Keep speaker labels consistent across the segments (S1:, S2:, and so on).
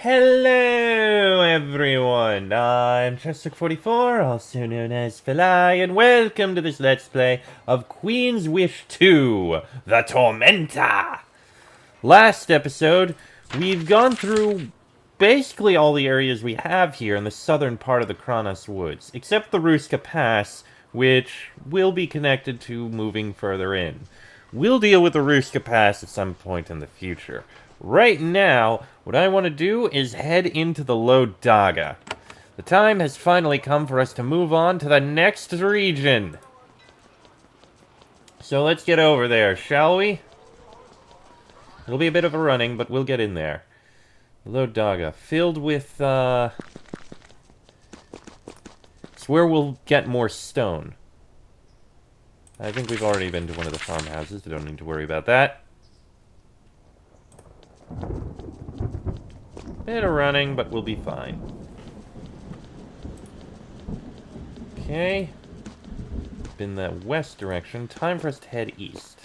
S1: Hello, everyone. I'm Chester44, also known as Phalai, and welcome to this Let's Play of Queen's Wish 2, The Tormenta. Last episode, we've gone through basically all the areas we have here in the southern part of the Kranas Woods, except the Ruska Pass, which will be connected to moving further in. We'll deal with the Ruska Pass at some point in the future. Right now, what I want to do is head into the Low Daga. The time has finally come for us to move on to the next region. So let's get over there, shall we? It'll be a bit of a running, but we'll get in there. Low Daga, filled with, it's where we'll get more stone. I think we've already been to one of the farmhouses, so don't need to worry about that. Bit of running, but we'll be fine. Okay. In that west direction, time for us to head east.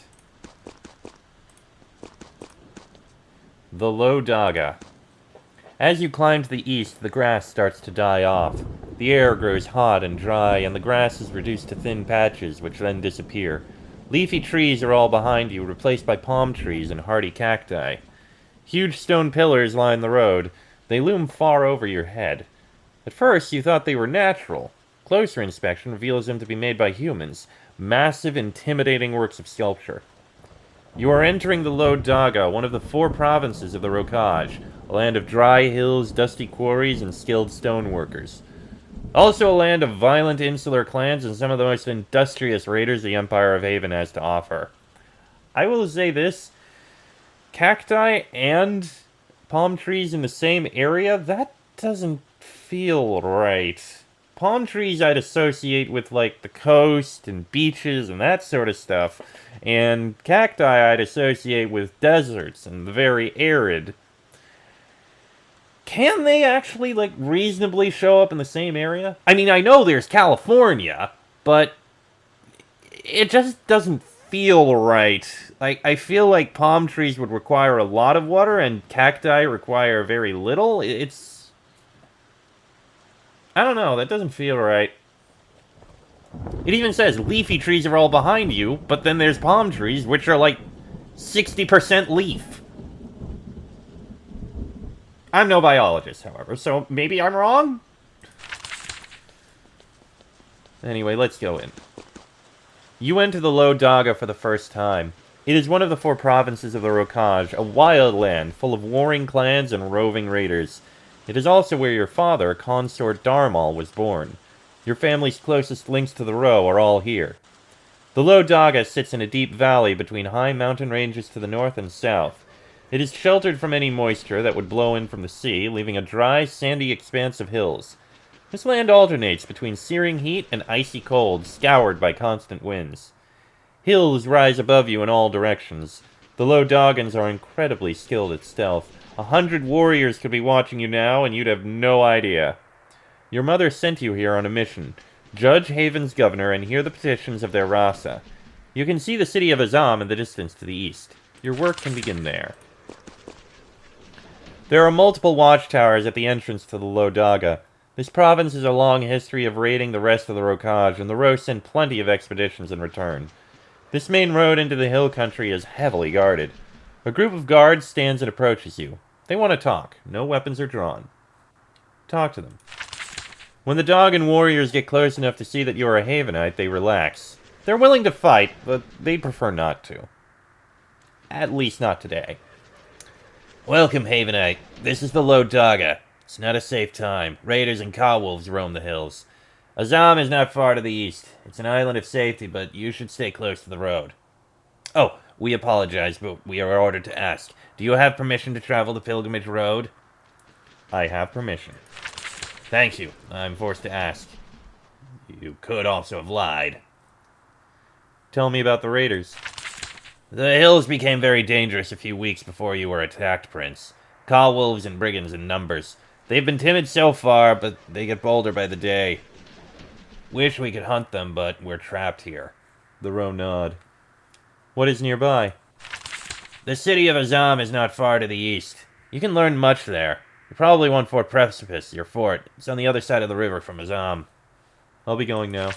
S1: The Low Daga. As you climb to the east, the grass starts to die off. The air grows hot and dry, and the grass is reduced to thin patches, which then disappear. Leafy trees are all behind you, replaced by palm trees and hardy cacti. Huge stone pillars line the road. They loom far over your head. At first, you thought they were natural. Closer inspection reveals them to be made by humans. Massive, intimidating works of sculpture. You are entering the Low Daga, one of the 4 provinces of the Rokaj, a land of dry hills, dusty quarries, and skilled stoneworkers. Also a land of violent insular clans and some of the most industrious raiders the Empire of Haven has to offer. I will say this. Cacti and palm trees in the same area? That doesn't feel right. Palm trees I'd associate with, like, the coast and beaches and that sort of stuff. And cacti I'd associate with deserts and the very arid. Can they actually, like, reasonably show up in the same area? I mean, I know there's California, but it just doesn't feel right. Like, I feel like palm trees would require a lot of water and cacti require very little. It's... I don't know, that doesn't feel right. It even says leafy trees are all behind you, but then there's palm trees, which are like 60% leaf. I'm no biologist, however, so maybe I'm wrong? Anyway, let's go in. You enter the Low Daga for the first time. It is one of the 4 provinces of the Rokaj, a wild land full of warring clans and roving raiders. It is also where your father, Consort Darmal, was born. Your family's closest links to the Ro are all here. The Low Daga sits in a deep valley between high mountain ranges to the north and south. It is sheltered from any moisture that would blow in from the sea, leaving a dry, sandy expanse of hills. This land alternates between searing heat and icy cold, scoured by constant winds. Hills rise above you in all directions. The Low Dagans are incredibly skilled at stealth. 100 warriors could be watching you now, and you'd have no idea. Your mother sent you here on a mission. Judge Haven's governor and hear the petitions of their Rasa. You can see the city of Azam in the distance to the east. Your work can begin there. There are multiple watchtowers at the entrance to the Low Daga. This province has a long history of raiding the rest of the Rokaj, and the Ro send plenty of expeditions in return. This main road into the hill country is heavily guarded. A group of guards stands and approaches you. They want to talk. No weapons are drawn. Talk to them. When the Dagan warriors get close enough to see that you're a Havenite, they relax. They're willing to fight, but they'd prefer not to. At least not today. Welcome, Havenite. This is the Low Daga. It's not a safe time. Raiders and Ka-wolves roam the hills. Azam is not far to the east. It's an island of safety, but you should stay close to the road. Oh, we apologize, but we are ordered to ask. Do you have permission to travel the pilgrimage road? I have permission. Thank you. I'm forced to ask. You could also have lied. Tell me about the raiders. The hills became very dangerous a few weeks before you were attacked, Prince. Ka-wolves and brigands in numbers. They've been timid so far, but they get bolder by the day. Wish we could hunt them, but we're trapped here. The Ro nod. What is nearby? The city of Azam is not far to the east. You can learn much there. You probably want Fort Precipice, your fort. It's on the other side of the river from Azam. I'll be going now.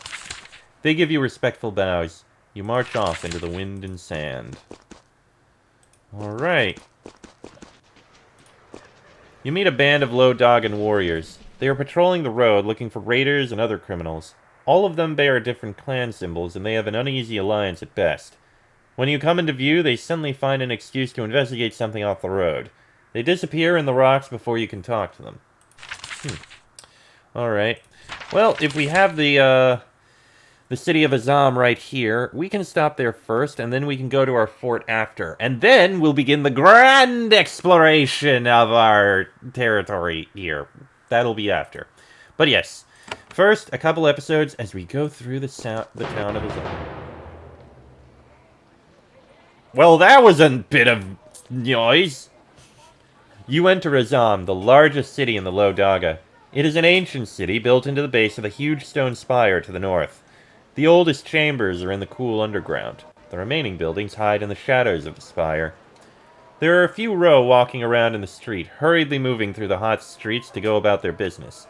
S1: They give you respectful bows. You march off into the wind and sand. Alright. You meet a band of Low Dhaga warriors. They are patrolling the road looking for raiders and other criminals. All of them bear different clan symbols, and they have an uneasy alliance at best. When you come into view, they suddenly find an excuse to investigate something off the road. They disappear in the rocks before you can talk to them. Alright. Well, if we have the city of Azam right here, we can stop there first, and then we can go to our fort after. And then we'll begin the grand exploration of our territory here. That'll be after. But yes, first, a couple episodes as we go through the town of Azam. Well, that was a bit of noise. You enter Azam, the largest city in the Low Daga. It is an ancient city built into the base of a huge stone spire to the north. The oldest chambers are in the cool underground. The remaining buildings hide in the shadows of the spire. There are a few row walking around in the street, hurriedly moving through the hot streets to go about their business.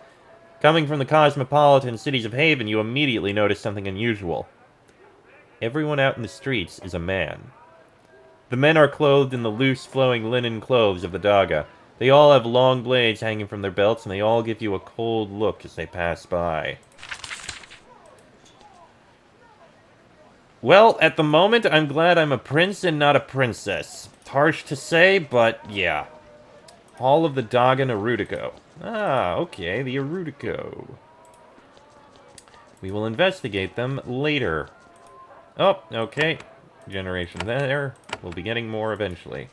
S1: Coming from the cosmopolitan cities of Haven, you immediately notice something unusual. Everyone out in the streets is a man. The men are clothed in the loose, flowing linen clothes of the Daga. They all have long blades hanging from their belts, and they all give you a cold look as they pass by. Well, at the moment, I'm glad I'm a prince and not a princess. It's harsh to say, but yeah. Hall of the Daga and Erudico. Ah, okay, the Erudico. We will investigate them later. Oh, okay. Generation there. We'll be getting more eventually.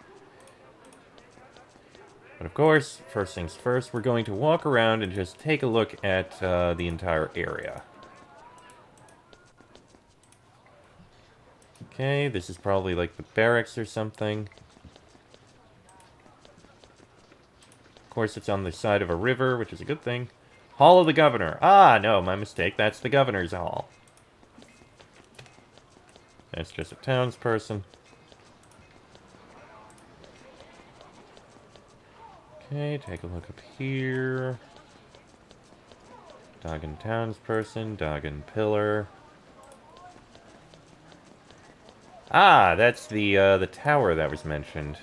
S1: But of course, first things first, we're going to walk around and just take a look at the entire area. Okay, this is probably like the barracks or something. Of course, it's on the side of a river, which is a good thing. Hall of the Governor. Ah, no, my mistake. That's the Governor's Hall. That's just a townsperson. Okay, take a look up here. Dagan townsperson, Dagan pillar. Ah, that's the tower that was mentioned.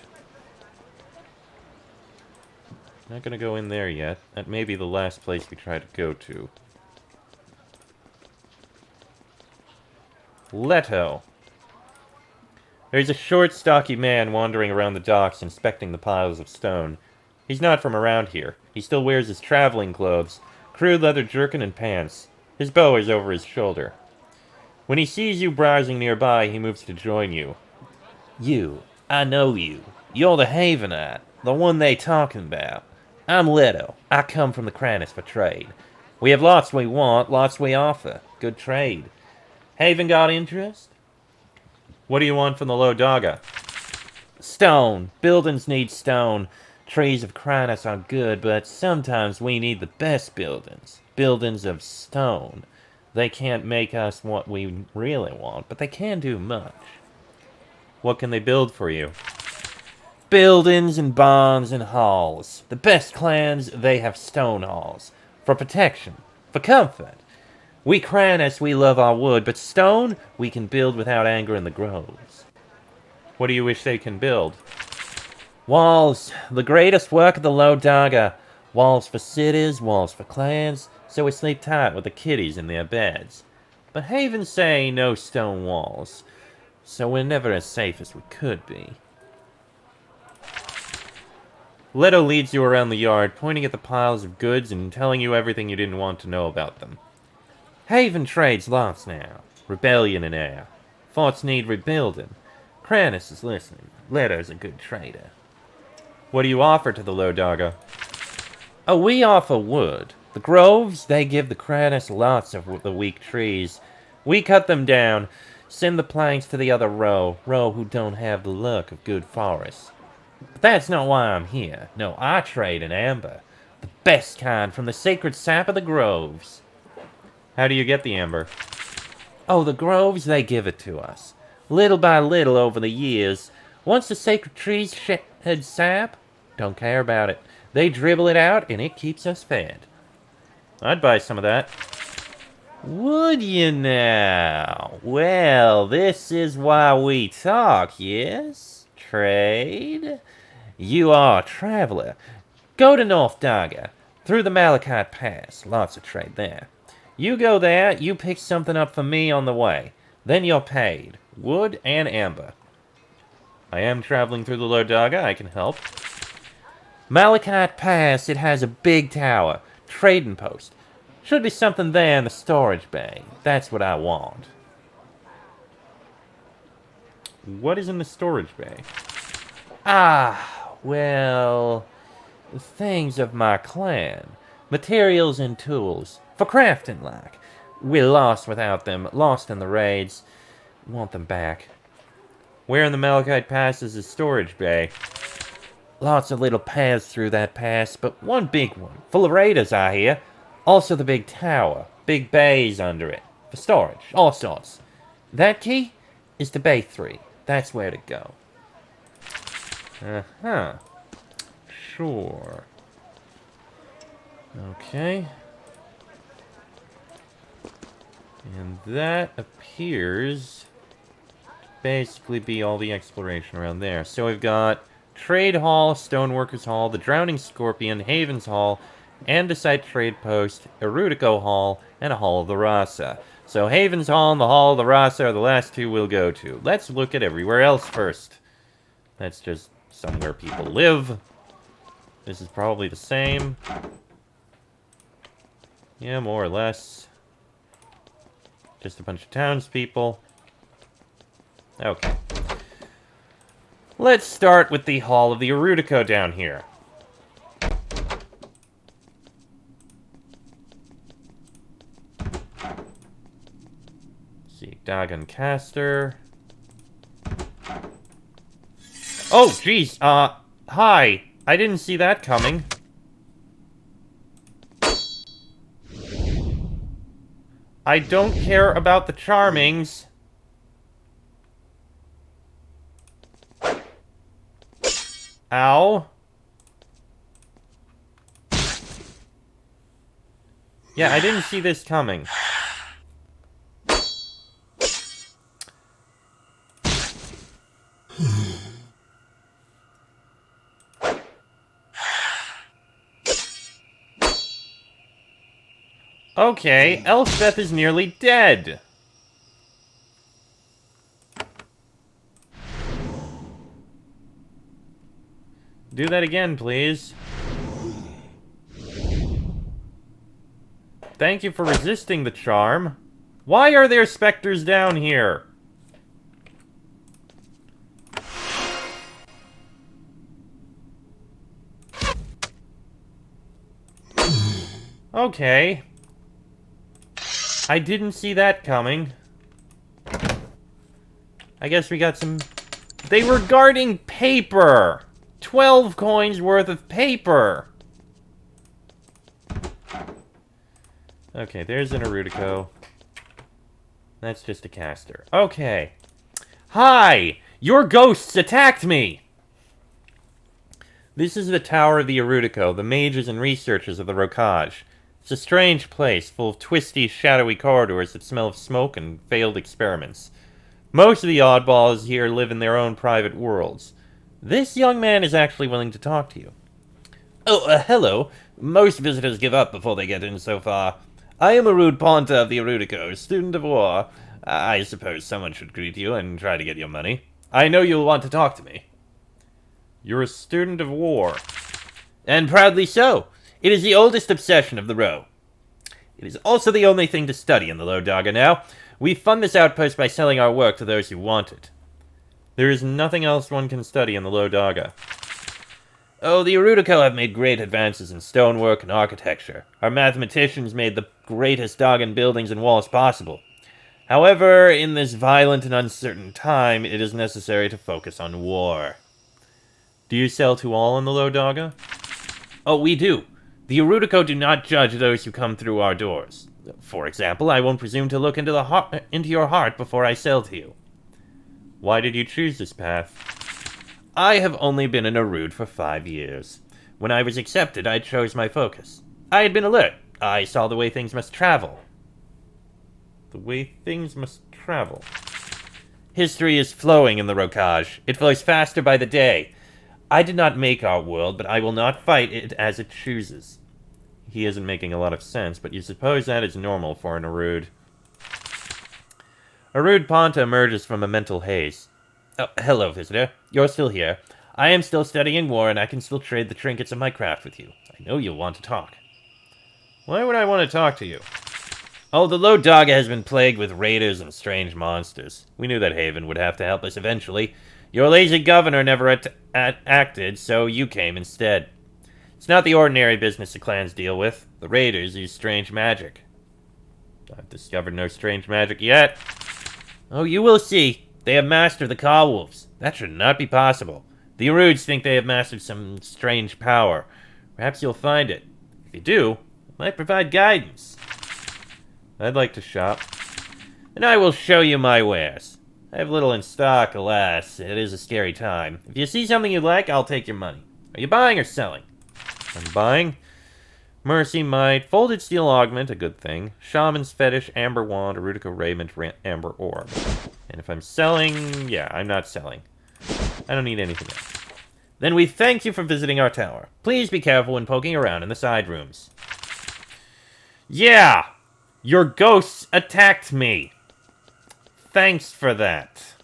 S1: Not gonna go in there yet. That may be the last place we try to go to. Leto. There's a short, stocky man wandering around the docks inspecting the piles of stone. He's not from around here. He still wears his traveling clothes, crude leather jerkin and pants. His bow is over his shoulder. When he sees you browsing nearby, he moves to join you. You. I know you. You're the Havenite. The one they talking about. I'm Leto. I come from the Kranas for trade. We have lots we want, lots we offer. Good trade. Haven got interest? What do you want from the Low Daga? Stone. Buildings need stone. Trees of Kranas are good, but sometimes we need the best buildings. Buildings of stone. They can't make us what we really want, but they can do much. What can they build for you? Buildings and barns and halls. The best clans, they have stone halls. For protection. For comfort. We Kranas, we love our wood, but stone, we can build without anger in the groves. What do you wish they can build? Walls. The greatest work of the Low Daga. Walls for cities, walls for clans, so we sleep tight with the kiddies in their beds. But Haven say no stone walls, so we're never as safe as we could be. Leto leads you around the yard, pointing at the piles of goods and telling you everything you didn't want to know about them. Haven trades lots now. Rebellion in air. Forts need rebuilding. Kranas is listening. Leto's a good trader. What do you offer to the Low Daga? Oh, we offer wood. The groves, they give the Kranas lots of the weak trees. We cut them down, send the planks to the other row who don't have the luck of good forests. But that's not why I'm here. No, I trade in amber. The best kind from the sacred sap of the groves. How do you get the amber? Oh, the groves, they give it to us. Little by little over the years. Once the sacred trees shed sap, don't care about it. They dribble it out, and it keeps us fed. I'd buy some of that. Would you now? Well, this is why we talk, yes? Trade? You are a traveler. Go to North Daga, through the Malachite Pass. Lots of trade there. You go there, you pick something up for me on the way. Then you're paid. Wood and amber. I am traveling through the Low Daga, I can help. Malachite Pass, it has a big tower. Trading post. Should be something there in the storage bay. That's what I want. What is in the storage bay? Ah, well... things of my clan. Materials and tools. For crafting, like. We're lost without them. Lost in the raids. Want them back. Where in the Malachite Pass is the storage bay? Lots of little paths through that pass, but one big one. Full of raiders, I hear. Also the big tower. Big bays under it. For storage. All sorts. That key is to Bay 3. That's where to go. Uh-huh. Sure. Okay. And that appears to basically be all the exploration around there. So we've got Trade Hall, Stoneworkers Hall, the Drowning Scorpion, Havens Hall, Andesite Trade Post, Erudico Hall, and a Hall of the Rasa. So Havens Hall and the Hall of the Rasa are the last two we'll go to. Let's look at everywhere else first. That's just somewhere people live. This is probably the same. Yeah, more or less. Just a bunch of townspeople. Okay. Let's start with the Hall of the Erudico down here. See, Dagon Caster. Oh, jeez, hi. I didn't see that coming. I don't care about the Charmings. Ow. Yeah, I didn't see this coming. Okay, Elspeth is nearly dead. Do that again, please. Thank you for resisting the charm. Why are there specters down here? Okay. I didn't see that coming. I guess we got some... They were guarding paper! 12 coins worth of paper! Okay, there's an Erudico. That's just a caster. Okay. Hi! Your ghosts attacked me! This is the Tower of the Erudico, the mages and researchers of the Rokaj. It's a strange place, full of twisty, shadowy corridors that smell of smoke and failed experiments. Most of the oddballs here live in their own private worlds. This young man is actually willing to talk to you. Oh, hello. Most visitors give up before they get in so far. I am Arud Ponta of the Erudico, student of war. I suppose someone should greet you and try to get your money. I know you'll want to talk to me. You're a student of war. And proudly so. It is the oldest obsession of the row. It is also the only thing to study in the Low Dhaga now. We fund this outpost by selling our work to those who want it. There is nothing else one can study in the Low Dhaga. Oh, the Erudico have made great advances in stonework and architecture. Our mathematicians made the greatest Dagan buildings and walls possible. However, in this violent and uncertain time, it is necessary to focus on war. Do you sell to all in the Low Dhaga? Oh, we do. The Erudico do not judge those who come through our doors. For example, I won't presume to look into your heart before I sell to you. Why did you choose this path? I have only been an Erud for 5 years. When I was accepted, I chose my focus. I had been alert. I saw the way things must travel. The way things must travel. History is flowing in the Rokaj. It flows faster by the day. I did not make our world, but I will not fight it as it chooses. He isn't making a lot of sense, but you suppose that is normal for an Erud. Erud Ponta emerges from a mental haze. Oh, hello, visitor. You're still here. I am still studying war, and I can still trade the trinkets of my craft with you. I know you'll want to talk. Why would I want to talk to you? Oh, the Low Daga has been plagued with raiders and strange monsters. We knew that Haven would have to help us eventually. Your lazy governor never acted, so you came instead. It's not the ordinary business the clans deal with. The raiders use strange magic. I've discovered no strange magic yet. Oh, you will see. They have mastered the Wolves. That should not be possible. The Eruds think they have mastered some strange power. Perhaps you'll find it. If you do, it might provide guidance. I'd like to shop. And I will show you my wares. I have little in stock, alas. It is a scary time. If you see something you like, I'll take your money. Are you buying or selling? I'm buying. Mercy Might, Folded Steel Augment, a good thing. Shaman's Fetish, Amber Wand, Erudico Raiment, Amber Orb. And if I'm selling, yeah, I'm not selling. I don't need anything else. Then we thank you for visiting our tower. Please be careful when poking around in the side rooms. Yeah! Your ghosts attacked me! Thanks for that.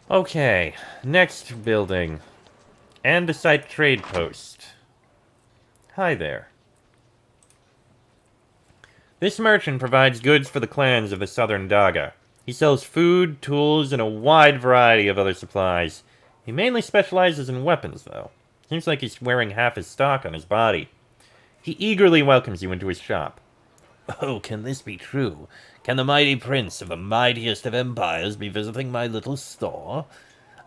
S1: Okay, next building. Andesite Trade Post. Hi there. This merchant provides goods for the clans of the Southern Daga. He sells food, tools, and a wide variety of other supplies. He mainly specializes in weapons, though. Seems like he's wearing half his stock on his body. He eagerly welcomes you into his shop. Oh, can this be true? Can the mighty prince of the mightiest of empires be visiting my little store?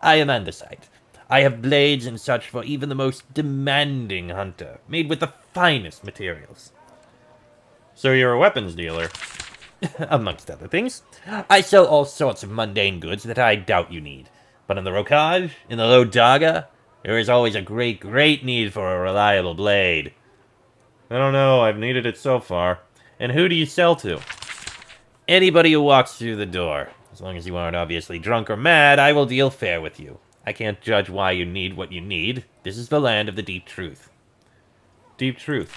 S1: I am Andesite. I have blades and such for even the most demanding hunter, made with the finest materials. So you're a weapons dealer? Amongst other things. I sell all sorts of mundane goods that I doubt you need. But in the Rokaj, in the Low Daga, there is always a great, great need for a reliable blade. I don't know, I've needed it so far. And who do you sell to? Anybody who walks through the door. As long as you aren't obviously drunk or mad, I will deal fair with you. I can't judge why you need what you need. This is the land of the deep truth. Deep truth.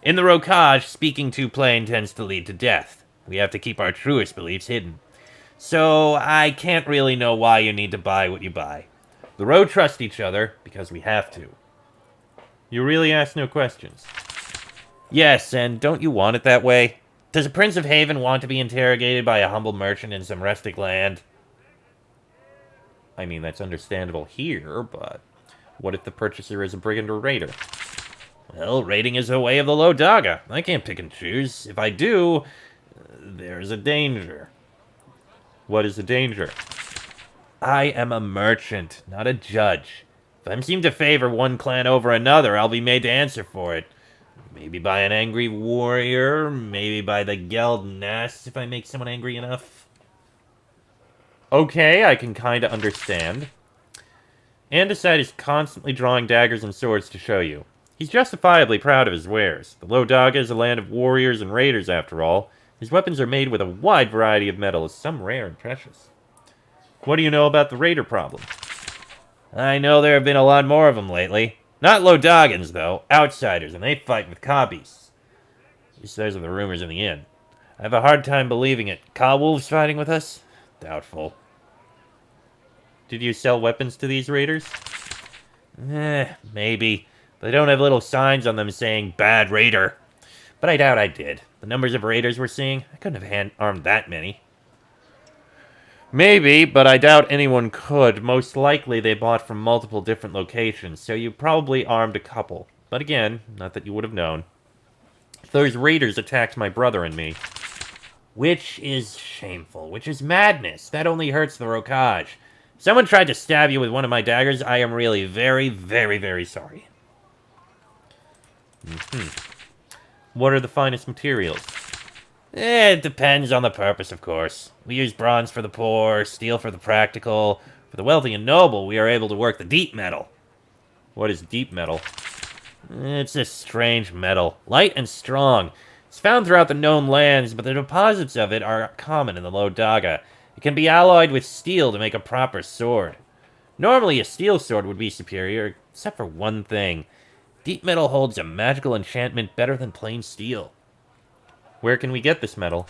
S1: In the Rokaj, speaking too plain tends to lead to death. We have to keep our truest beliefs hidden. So, I can't really know why you need to buy what you buy. The Ro trust each other, because we have to. You really ask no questions. Yes, and don't you want it that way? Does a Prince of Haven want to be interrogated by a humble merchant in some rustic land? I mean, that's understandable here, but what if the purchaser is a brigand or raider? Well, raiding is a way of the Low Daga. I can't pick and choose. If I do, there's a danger. What is the danger? I am a merchant, not a judge. If I seem to favor one clan over another, I'll be made to answer for it. Maybe by an angry warrior, maybe by the Geldnast if I make someone angry enough. Okay, I can kinda understand. Andesite is constantly drawing daggers and swords to show you. He's justifiably proud of his wares. The Low Daga is a land of warriors and raiders, after all. His weapons are made with a wide variety of metals, some rare and precious. What do you know about the raider problem? I know there have been a lot more of them lately. Not Low Dagans, though. Outsiders, and they fight with Kabis. At least those are the rumors in the inn. I have a hard time believing it. Wolves fighting with us? Doubtful. Did you sell weapons to these raiders? Maybe. They don't have little signs on them saying, "Bad Raider." But I doubt I did. The numbers of raiders we're seeing, I couldn't have hand-armed that many. Maybe, but I doubt anyone could. Most likely they bought from multiple different locations, so you probably armed a couple. But again, not that you would have known. Those raiders attacked my brother and me. Which is shameful, which is madness. That only hurts the Rokaj. If someone tried to stab you with one of my daggers, I am really very, very, very sorry. What are the finest materials? It depends on the purpose, of course. We use bronze for the poor, steel for the practical. For the wealthy and noble, we are able to work the deep metal. What is deep metal? It's a strange metal, light and strong. It's found throughout the known lands, but the deposits of it are common in the Low Daga. It can be alloyed with steel to make a proper sword. Normally, a steel sword would be superior, except for one thing. Deep metal holds a magical enchantment better than plain steel. Where can we get this metal?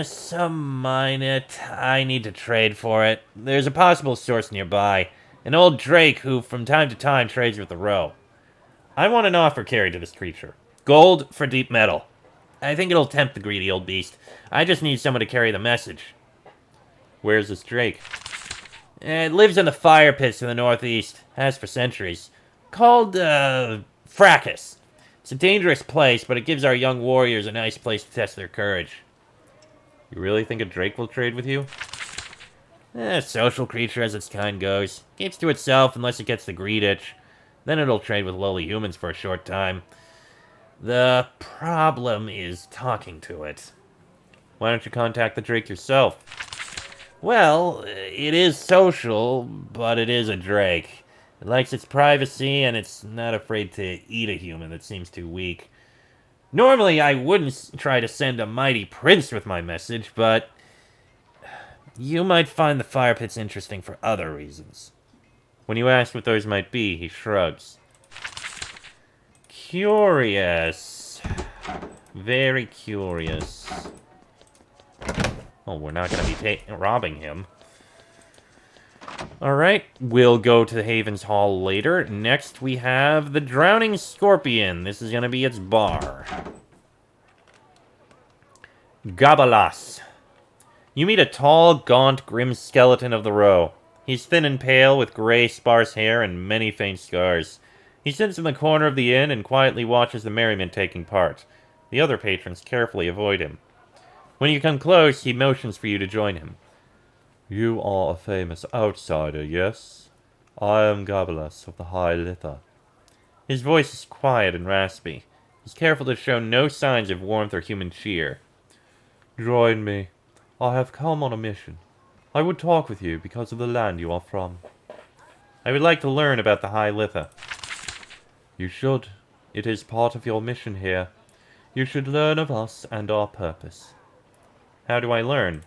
S1: Some mine it. I need to trade for it. There's a possible source nearby. An old drake who from time to time trades with the row. I want an offer carried to this creature. Gold for deep metal. I think it'll tempt the greedy old beast. I just need someone to carry the message. Where's this drake? It lives in the fire pits in the northeast. Has for centuries. Called, Fracas. It's a dangerous place, but it gives our young warriors a nice place to test their courage. You really think a drake will trade with you? A social creature as its kind goes. Keeps to itself unless it gets the greed itch. Then it'll trade with lowly humans for a short time. The problem is talking to it. Why don't you contact the drake yourself? Well, it is social, but it is a drake. It likes its privacy, and it's not afraid to eat a human that seems too weak. Normally, I wouldn't try to send a mighty prince with my message, but you might find the fire pits interesting for other reasons. When you ask what those might be, he shrugs. Curious. Very curious. Oh, we're not going to be robbing him. Alright, we'll go to the Haven's Hall later. Next, we have the Drowning Scorpion. This is going to be its bar. Gabrielas. You meet a tall, gaunt, grim skeleton of the row. He's thin and pale, with gray, sparse hair and many faint scars. He sits in the corner of the inn and quietly watches the merriment taking part. The other patrons carefully avoid him. When you come close, he motions for you to join him. You are a famous outsider, yes? I am Gabrielas of the High Litha. His voice is quiet and raspy. He's careful to show no signs of warmth or human cheer. Join me. I have come on a mission. I would talk with you because of the land you are from. I would like to learn about the High Litha. You should. It is part of your mission here. You should learn of us and our purpose. How do I learn?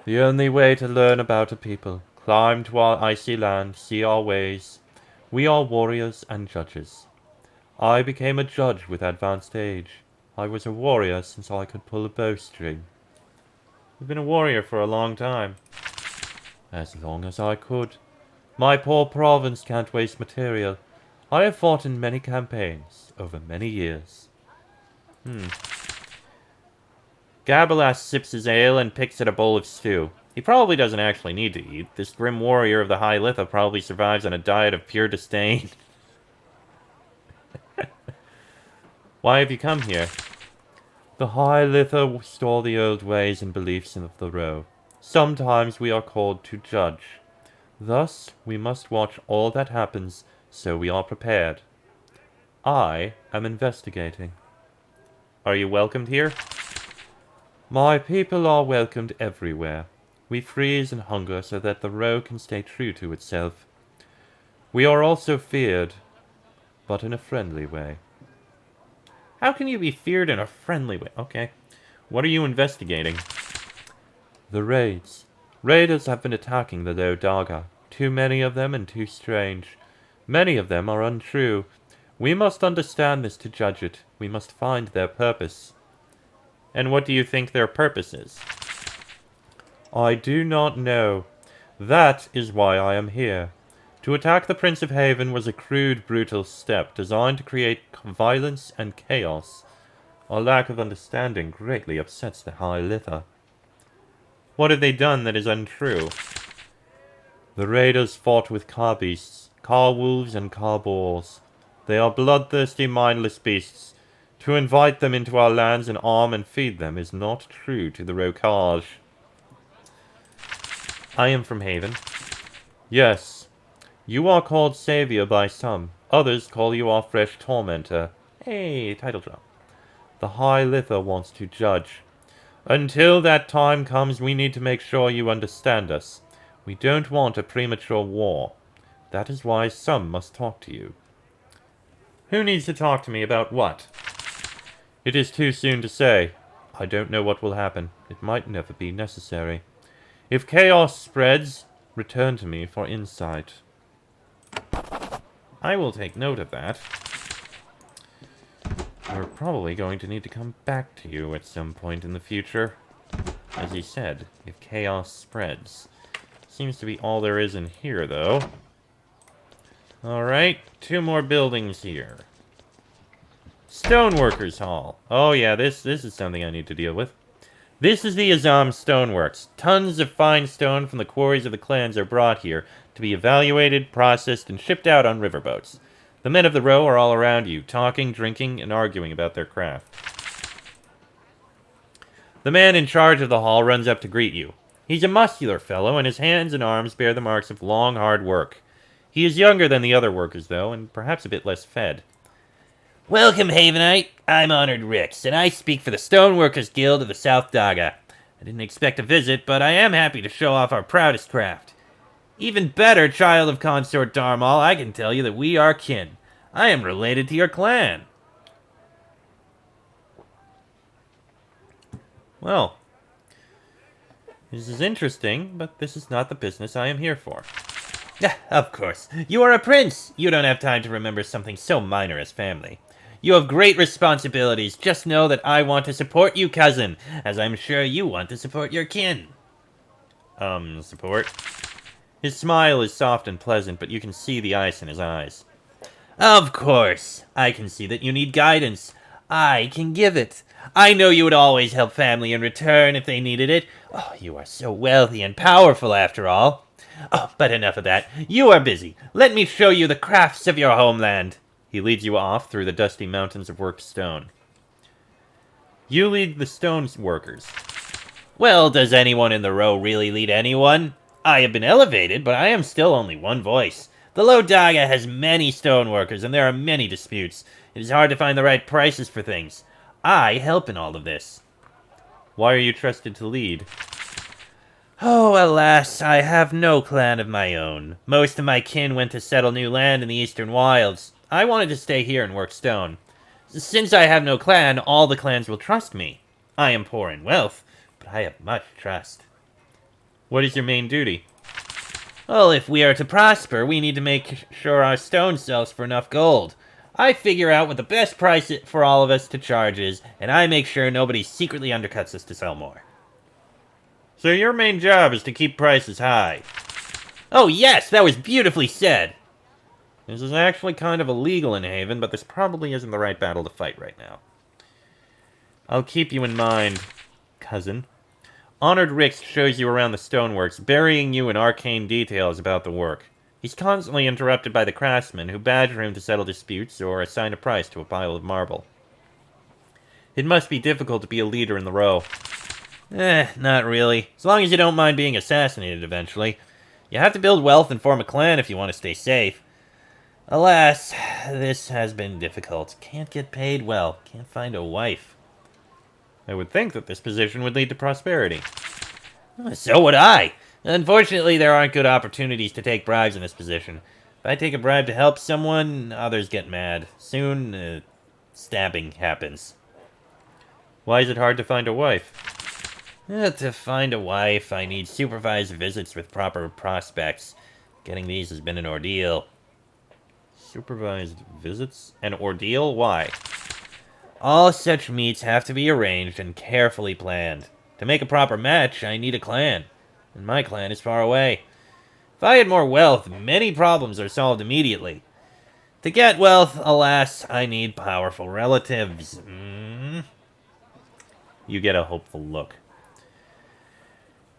S1: The only way to learn about a people. Climb to our icy land, see our ways. We are warriors and judges. I became a judge with advanced age. I was a warrior since I could pull a bowstring. You've been a warrior for a long time. As long as I could. My poor province can't waste material. I have fought in many campaigns, over many years. Gabrielas sips his ale and picks at a bowl of stew. He probably doesn't actually need to eat. This grim warrior of the High Litha probably survives on a diet of pure disdain. Why have you come here? The High Litha restore the old ways and beliefs of the row. Sometimes we are called to judge. Thus, we must watch all that happens, so we are prepared. I am investigating. Are you welcomed here? My people are welcomed everywhere. We freeze and hunger so that the row can stay true to itself. We are also feared, but in a friendly way. How can you be feared in a friendly way? Okay. What are you investigating? The raids. Raiders have been attacking the Low Daga. Too many of them and too strange. Many of them are untrue. We must understand this to judge it. We must find their purpose. And what do you think their purpose is? I do not know. That is why I am here. To attack the Prince of Haven was a crude, brutal step designed to create violence and chaos. Our lack of understanding greatly upsets the High Litha. What have they done that is untrue? The raiders fought with car beasts, car wolves and car boars. They are bloodthirsty, mindless beasts. To invite them into our lands and arm and feed them is not true to the Rokaj. I am from Haven. Yes. You are called Savior by some. Others call you our fresh tormentor. Hey, title drop. The High Litha wants to judge. Until that time comes, we need to make sure you understand us. We don't want a premature war. That is why some must talk to you. Who needs to talk to me about what? It is too soon to say. I don't know what will happen. It might never be necessary. If chaos spreads, return to me for insight. I will take note of that. We're probably going to need to come back to you at some point in the future. As he said, if chaos spreads. Seems to be all there is in here, though. Alright, 2 more buildings here. Stoneworkers Hall. Oh yeah, this is something I need to deal with. This is the Azam Stoneworks. Tons of fine stone from the quarries of the clans are brought here to be evaluated, processed, and shipped out on riverboats. The men of the row are all around you, talking, drinking, and arguing about their craft. The man in charge of the hall runs up to greet you. He's a muscular fellow, and his hands and arms bear the marks of long, hard work. He is younger than the other workers, though, and perhaps a bit less fed. Welcome, Havenite. I'm Honored Rix, and I speak for the Stoneworkers Guild of the South Daga. I didn't expect a visit, but I am happy to show off our proudest craft. Even better, child of Consort Darmal, I can tell you that we are kin. I am related to your clan. Well, this is interesting, but this is not the business I am here for. Of course. You are a prince. You don't have time to remember something so minor as family. You have great responsibilities. Just know that I want to support you, cousin, as I'm sure you want to support your kin. Support? His smile is soft and pleasant, but you can see the ice in his eyes. Of course. I can see that you need guidance. I can give it. I know you would always help family in return if they needed it. Oh, you are so wealthy and powerful after all. Oh, but enough of that. You are busy. Let me show you the crafts of your homeland. He leads you off through the dusty mountains of worked stone. You lead the stone workers. Well, does anyone in the row really lead anyone? I have been elevated, but I am still only one voice. The Low Daga has many stone workers, and there are many disputes. It is hard to find the right prices for things. I help in all of this. Why are you trusted to lead? Oh, alas, I have no clan of my own. Most of my kin went to settle new land in the eastern wilds. I wanted to stay here and work stone. Since I have no clan, all the clans will trust me. I am poor in wealth, but I have much trust. What is your main duty? Well, if we are to prosper, we need to make sure our stone sells for enough gold. I figure out what the best price for all of us to charge is, and I make sure nobody secretly undercuts us to sell more. So your main job is to keep prices high. Oh yes, that was beautifully said. This is actually kind of illegal in Haven, but this probably isn't the right battle to fight right now. I'll keep you in mind, cousin. Honored Rix shows you around the stoneworks, burying you in arcane details about the work. He's constantly interrupted by the craftsmen, who badger him to settle disputes or assign a price to a pile of marble. It must be difficult to be a leader in the row. Not really. As long as you don't mind being assassinated eventually. You have to build wealth and form a clan if you want to stay safe. Alas, this has been difficult. Can't get paid well. Can't find a wife. I would think that this position would lead to prosperity. So would I. Unfortunately, there aren't good opportunities to take bribes in this position. If I take a bribe to help someone, others get mad. Soon, stabbing happens. Why is it hard to find a wife? To find a wife, I need supervised visits with proper prospects. Getting these has been an ordeal. Supervised visits? An ordeal? Why? All such meets have to be arranged and carefully planned. To make a proper match, I need a clan. And my clan is far away. If I had more wealth, many problems are solved immediately. To get wealth, alas, I need powerful relatives. You get a hopeful look.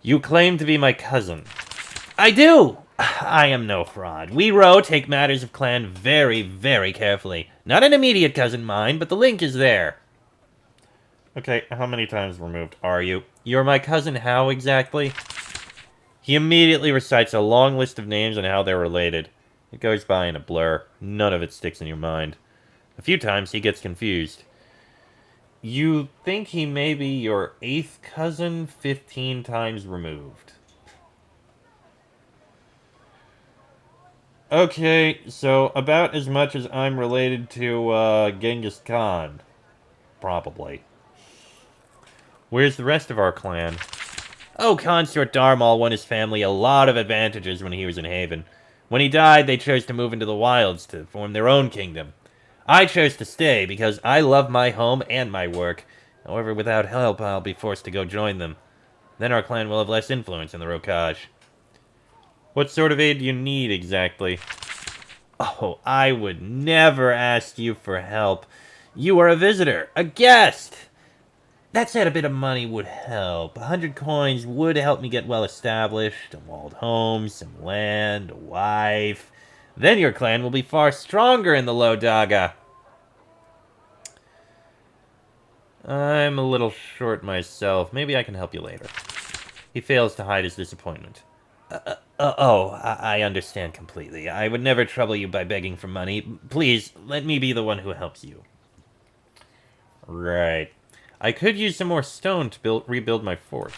S1: You claim to be my cousin. I do! I am no fraud. We Ro take matters of clan very, very carefully. Not an immediate cousin, mind, but the link is there. Okay, how many times removed are you? You're my cousin how exactly? He immediately recites a long list of names and how they're related. It goes by in a blur. None of it sticks in your mind. A few times he gets confused. You think he may be your 8th cousin 15 times removed. Okay, so about as much as I'm related to, Genghis Khan. Probably. Where's the rest of our clan? Oh, Consort Darmal won his family a lot of advantages when he was in Haven. When he died, they chose to move into the wilds to form their own kingdom. I chose to stay because I love my home and my work. However, without help, I'll be forced to go join them. Then our clan will have less influence in the Rokaj. What sort of aid do you need, exactly? Oh, I would never ask you for help. You are a visitor, a guest! That said, a bit of money would help. 100 coins would help me get well established, a walled home, some land, a wife. Then your clan will be far stronger in the Low Daga. I'm a little short myself. Maybe I can help you later. He fails to hide his disappointment. I understand completely. I would never trouble you by begging for money. Please, let me be the one who helps you. Right. I could use some more stone to rebuild my fort.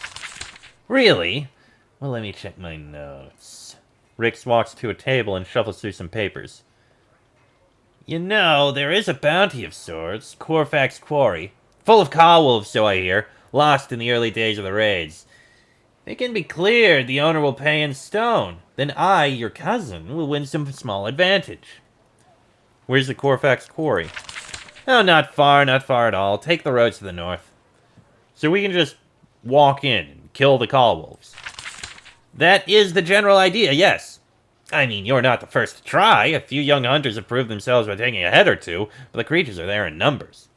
S1: Really? Well, let me check my notes. Rix walks to a table and shuffles through some papers. You know, there is a bounty of sorts, Corfax Quarry. Full of cowwolves, so I hear. Lost in the early days of the raids. If it can be cleared, the owner will pay in stone. Then I, your cousin, will win some small advantage. Where's the Corfax Quarry? Oh, not far at all. Take the road to the north. So we can just walk in and kill the cowwolves. That is the general idea, yes. I mean, you're not the first to try. A few young hunters have proved themselves by taking a head or two, but the creatures are there in numbers.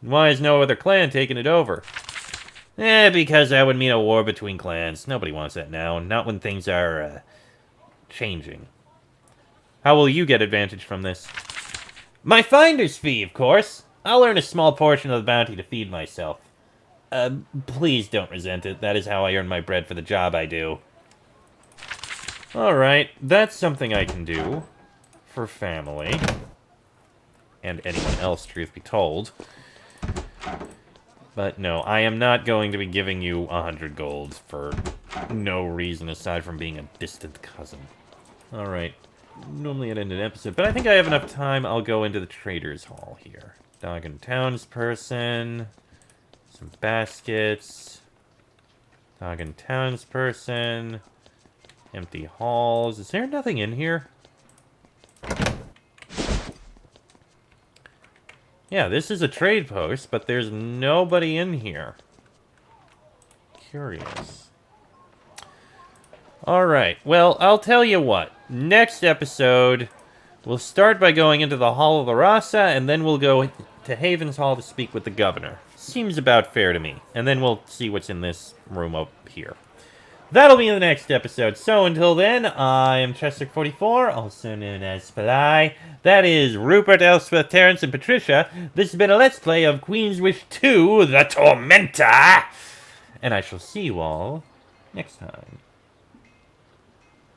S1: Why has no other clan taken it over? Because that would mean a war between clans. Nobody wants that now, not when things are, changing. How will you get advantage from this? My finder's fee, of course. I'll earn a small portion of the bounty to feed myself. Please don't resent it. That is how I earn my bread for the job I do. Alright, that's something I can do. For family. And anyone else, truth be told. But no, I am not going to be giving you 100 gold for no reason aside from being a distant cousin. Alright. Normally I'd end an episode, but I think I have enough time. I'll go into the Trader's Hall here. Dog townsperson. Some baskets. Dog townsperson. Empty halls. Is there nothing in here? Yeah, this is a trade post, but there's nobody in here. Curious. Alright, well, I'll tell you what. Next episode, we'll start by going into the Hall of the Rasa, and then we'll go to Haven's Hall to speak with the governor. Seems about fair to me. And then we'll see what's in this room up here. That'll be in the next episode. So until then, I am Chester44, also known as Spalai. That is Rupert, Elspeth, Terrence, and Patricia. This has been a Let's Play of Queen's Wish 2, The Tormentor. And I shall see you all next time.